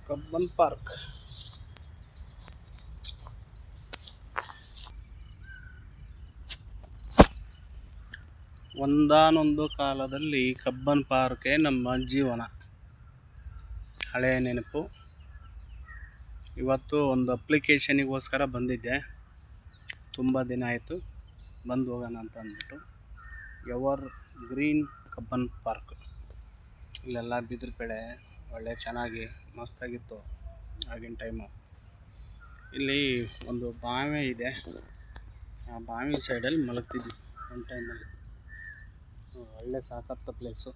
Cubbon park. ಒಂದಾನೊಂದು ಕಾಲದಲ್ಲಿ Cubbon ಪಾರ್ಕೇ ನಮ್ಮ ಜೀವನ. ಹಳೆಯ ನೆನಪು. ಇವತ್ತು ಒಂದು ಅಪ್ಲಿಕೇಶನಿಗೋಸ್ಕರ ಬಂದಿದ್ದೆ. ತುಂಬ ದಿನ ಆಯಿತು ಬಂದು ಹೋಗೋಣ ಅಂತ ಅಂದ್ಬಿಟ್ಟು. Ever green Cubbon park. ಇಲ್ಲೆಲ್ಲ ಬಿದಿರು ಬೆಳೆ ಒಳ್ಳೆ ಚೆನ್ನಾಗಿ ಮಸ್ತಾಗಿತ್ತು ಆಗಿನ ಟೈಮು. ಇಲ್ಲಿ ಒಂದು ಬಾವಿ ಇದೆ. ಆ ಬಾವಿ ಸೈಡಲ್ಲಿ ಮಲಗ್ತಿದ್ವಿ ಒಂದು ಟೈಮಲ್ಲಿ. ಒಳ್ಳೆ ಸಾಕತ್ತ ಪ್ಲೇಸು.